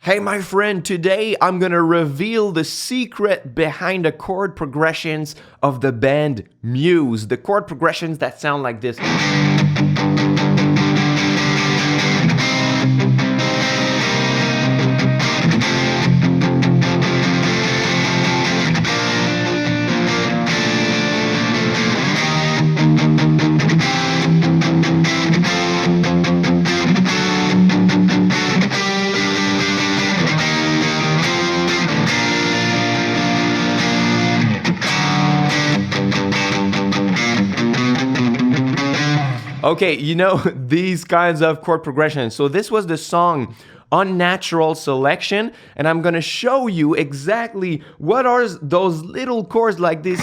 Hey my friend, today I'm gonna reveal the secret behind the chord progressions of the band Muse. The chord progressions that sound like this. Okay, you know, these kinds of chord progressions. So this was the song Unnatural selection, and I'm gonna show you exactly what are those little chords like this.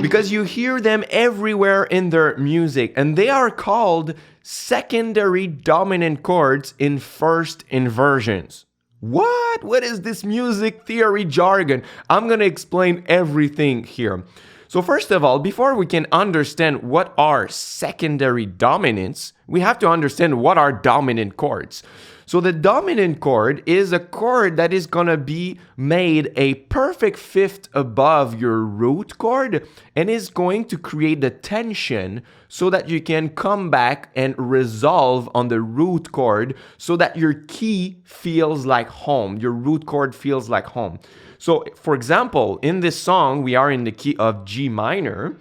Because you hear them everywhere in their music, and they are called secondary dominant chords in first inversions. What? What is this music theory jargon? I'm gonna explain everything here. So first of all, before we can understand what are secondary dominants, we have to understand what are dominant chords. So the dominant chord is a chord that is gonna be made a perfect fifth above your root chord and is going to create the tension so that you can come back and resolve on the root chord so that your key feels like home, your root chord feels like home. So for example, in this song, we are in the key of G minor.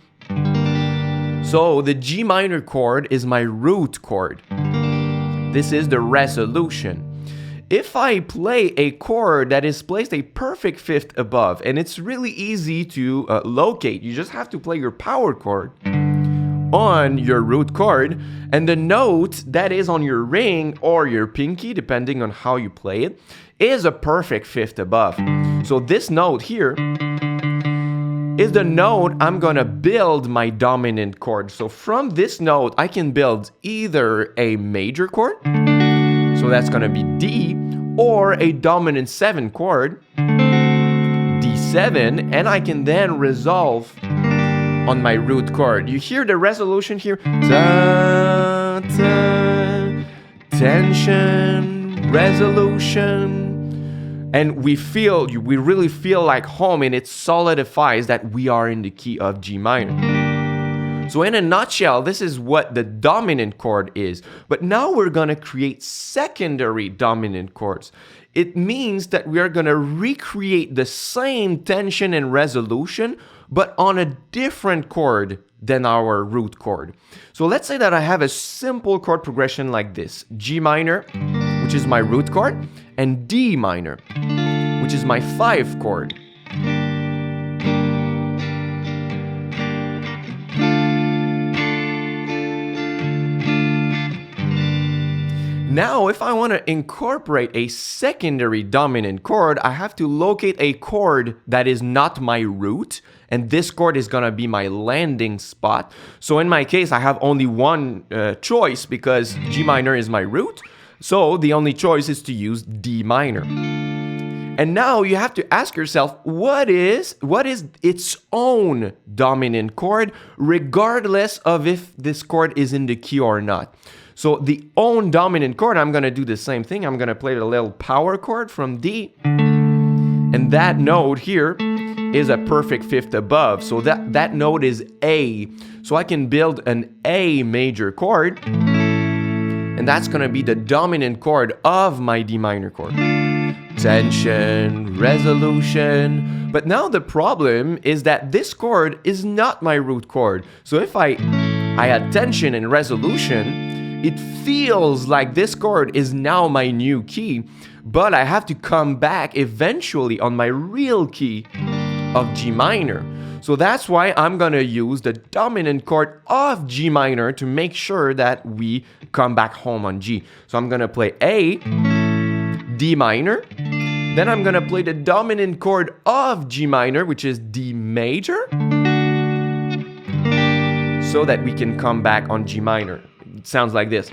So the G minor chord is my root chord. This is the resolution. If I play a chord that is placed a perfect fifth above, and it's really easy to locate, you just have to play your power chord on your root chord, and the note that is on your ring or your pinky, depending on how you play it, is a perfect fifth above. So this note here is the note I'm gonna build my dominant chord. So from this note, I can build either a major chord, so that's gonna be D, or a dominant 7 chord, D7, and I can then resolve on my root chord. You hear the resolution here? Da, da, tension, resolution. And we really feel like home, and it solidifies that we are in the key of G minor. So in a nutshell, this is what the dominant chord is. But now we're gonna create secondary dominant chords. It means that we are gonna recreate the same tension and resolution, but on a different chord than our root chord. So let's say that I have a simple chord progression like this: G minor, which is my root chord, and D minor, which is my 5 chord. Now, if I want to incorporate a secondary dominant chord, I have to locate a chord that is not my root, and this chord is going to be my landing spot. So in my case, I have only one choice because G minor is my root. So the only choice is to use D minor. And now you have to ask yourself, what is its own dominant chord, regardless of if this chord is in the key or not. So the own dominant chord, I'm going to do the same thing. I'm going to play the little power chord from D. And that note here is a perfect fifth above. So that note is A. So I can build an A major chord. And that's going to be the dominant chord of my D minor chord. Tension, resolution. But now the problem is that this chord is not my root chord. So if I add tension and resolution, it feels like this chord is now my new key, but I have to come back eventually on my real key of G minor. So that's why I'm gonna use the dominant chord of G minor to make sure that we come back home on G. So I'm gonna play A, D minor, then I'm gonna play the dominant chord of G minor, which is D major, so that we can come back on G minor. It sounds like this.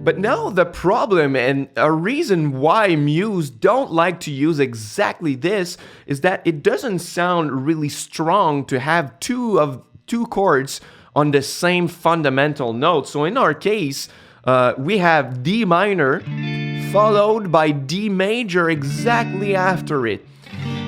But now the problem and a reason why Muse don't like to use exactly this is that it doesn't sound really strong to have two chords on the same fundamental note. So in our case, we have D minor followed by D major exactly after it.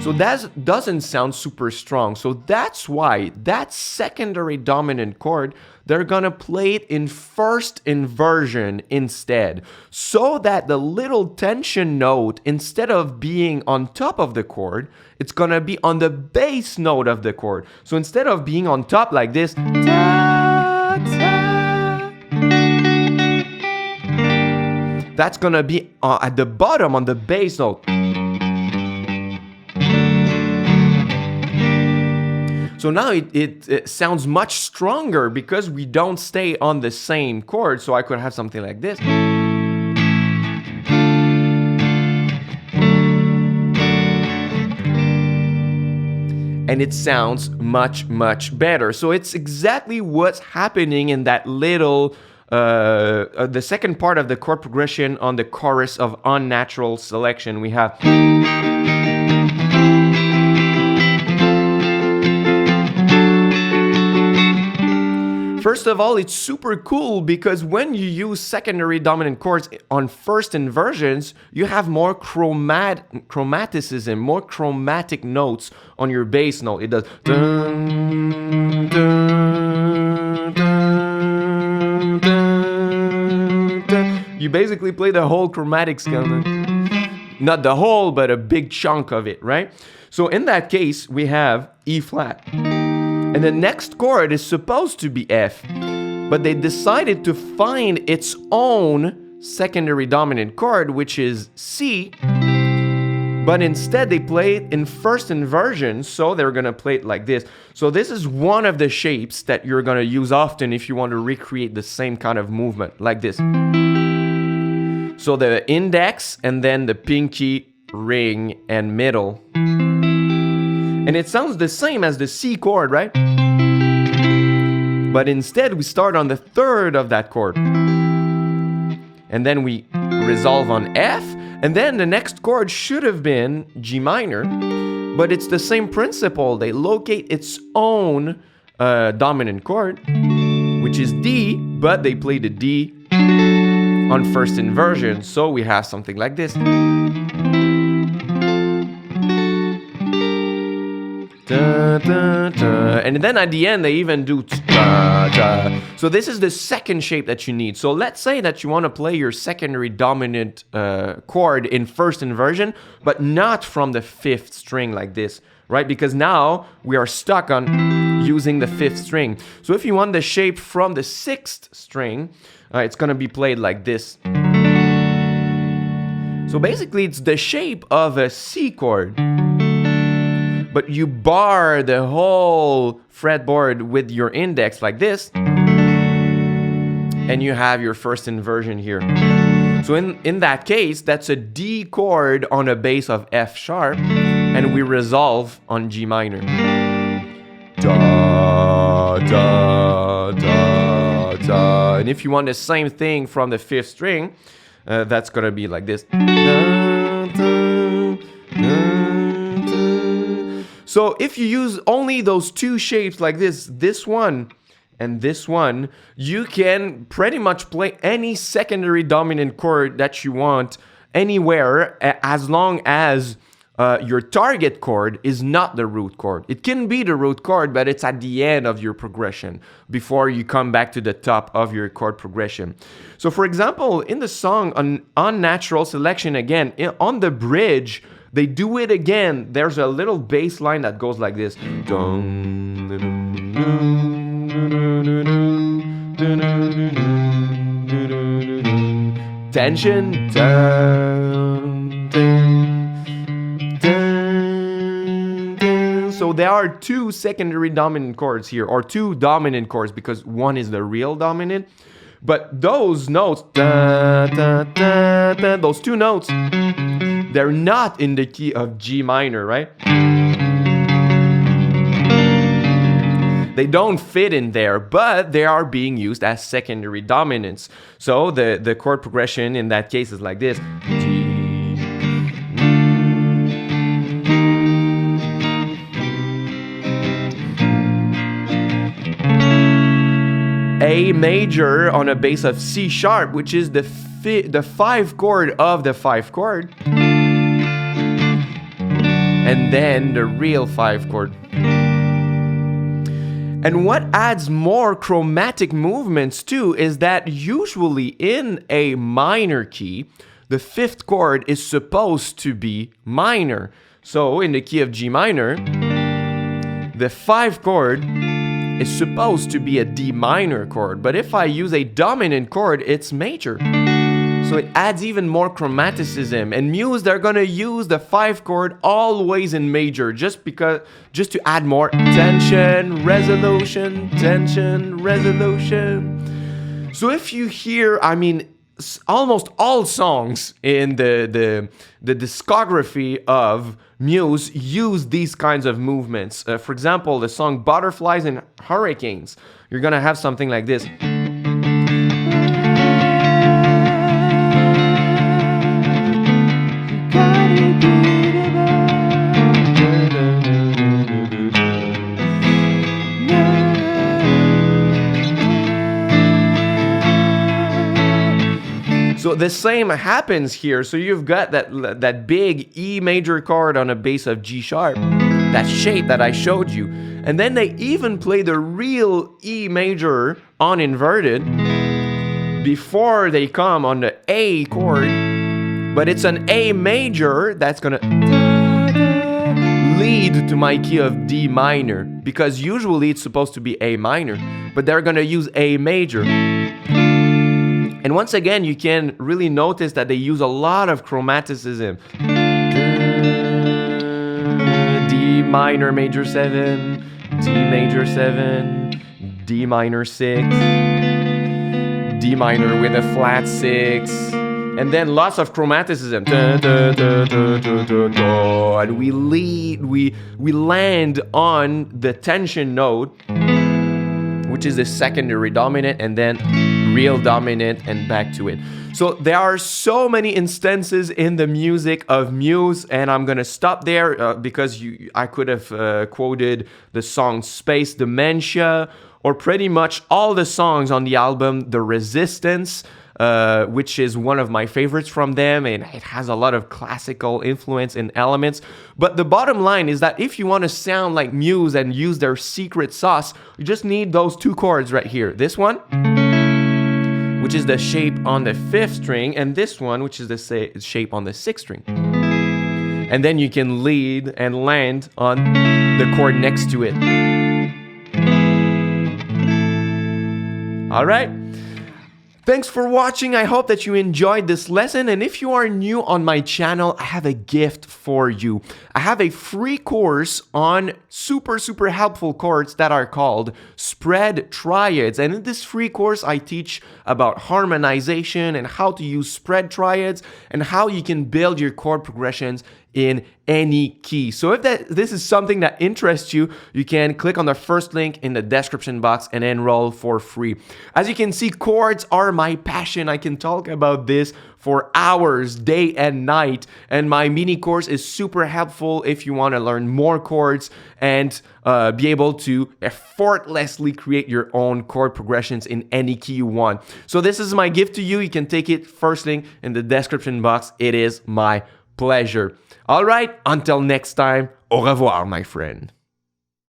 So that doesn't sound super strong. So that's why that secondary dominant chord, they're gonna play it in first inversion instead. So that the little tension note, instead of being on top of the chord, it's gonna be on the bass note of the chord. So instead of being on top like this, ta, ta, that's gonna be at the bottom on the bass note. So now it sounds much stronger because we don't stay on the same chord. So I could have something like this. And it sounds much, much better. So it's exactly what's happening in that little, the second part of the chord progression on the chorus of Unnatural selection. We have... First of all, it's super cool because when you use secondary dominant chords on first inversions, you have more chromaticism, more chromatic notes on your bass note. It does dun, dun, dun, dun, dun. You basically play the whole chromatic scale. Not the whole, but a big chunk of it, right? So in that case, we have E flat. And the next chord is supposed to be F, but they decided to find its own secondary dominant chord, which is C, but instead they play it in first inversion, so they're gonna play it like this. So this is one of the shapes that you're gonna use often if you want to recreate the same kind of movement, like this. So the index and then the pinky, ring, and middle. And it sounds the same as the C chord, right? But instead, we start on the third of that chord. And then we resolve on F. And then the next chord should have been G minor. But it's the same principle. They locate its own dominant chord, which is D, but they play the D on first inversion. So we have something like this. Da, da, da. And then at the end, they even do da, da. So this is the second shape that you need. So let's say that you want to play your secondary dominant chord in first inversion, but not from the fifth string like this, right? Because now we are stuck on using the fifth string. So if you want the shape from the sixth string, it's going to be played like this. So basically, it's the shape of a C chord. But you bar the whole fretboard with your index like this, and you have your first inversion here. So in that case, that's a D chord on a bass of F sharp, and we resolve on G minor. Da, da, da, da. And if you want the same thing from the fifth string, that's gonna be like this. Da, da, da. So if you use only those two shapes like this one and this one, you can pretty much play any secondary dominant chord that you want anywhere, as long as your target chord is not the root chord. It can be the root chord, but it's at the end of your progression before you come back to the top of your chord progression. So for example, in the song Unnatural selection, again, on the bridge, they do it again. There's a little bass line that goes like this. Tension. So there are two secondary dominant chords here, or two dominant chords, because one is the real dominant. But those notes, those two notes, they're not in the key of G minor, right? They don't fit in there, but they are being used as secondary dominants. So the chord progression in that case is like this. G, A major on a bass of C sharp, which is the 5 chord of the 5 chord, and then the real 5 chord. And what adds more chromatic movements too is that usually in a minor key, the 5th chord is supposed to be minor. So in the key of G minor, the 5 chord is supposed to be a D minor chord, but if I use a dominant chord, it's major. So it adds even more chromaticism. And Muse, they're gonna use the 5 chord always in major, just to add more tension, resolution, tension, resolution. So if you hear, I mean, almost all songs in the discography of Muse use these kinds of movements. For example, the song Butterflies and Hurricanes, you're gonna have something like this. So the same happens here. So you've got that big E major chord on a bass of G sharp, that shape that I showed you. And then they even play the real E major on inverted before they come on the A chord. But it's an A major that's gonna lead to my key of D minor, because usually it's supposed to be A minor, but they're gonna use A major. And once again, you can really notice that they use a lot of chromaticism. D minor major 7, D major 7, D minor 6, D minor with a flat 6, and then lots of chromaticism. And we land on the tension note, which is the secondary dominant, and then real dominant, and back to it. So there are so many instances in the music of Muse, and I'm gonna stop there because I could have quoted the song Space Dementia, or pretty much all the songs on the album The Resistance, which is one of my favorites from them, and it has a lot of classical influence and elements. But the bottom line is that if you want to sound like Muse and use their secret sauce, you just need those 2 chords right here. This one, which is the shape on the 5th string, and this one, which is the shape on the 6th string. And then you can lead and land on the chord next to it. All right. Thanks for watching. I hope that you enjoyed this lesson. And if you are new on my channel, I have a gift for you. I have a free course on super helpful chords that are called spread triads. And in this free course, I teach about harmonization and how to use spread triads and how you can build your chord progressions in any key. So if this is something that interests you, you can click on the first link in the description box and enroll for free. As you can see, chords are my passion. I can talk about this for hours, day and night, and my mini course is super helpful if you want to learn more chords and be able to effortlessly create your own chord progressions in any key you want. So this is my gift to you. You can take it, first link in the description box. It is my pleasure. All right, until next time, au revoir, my friend.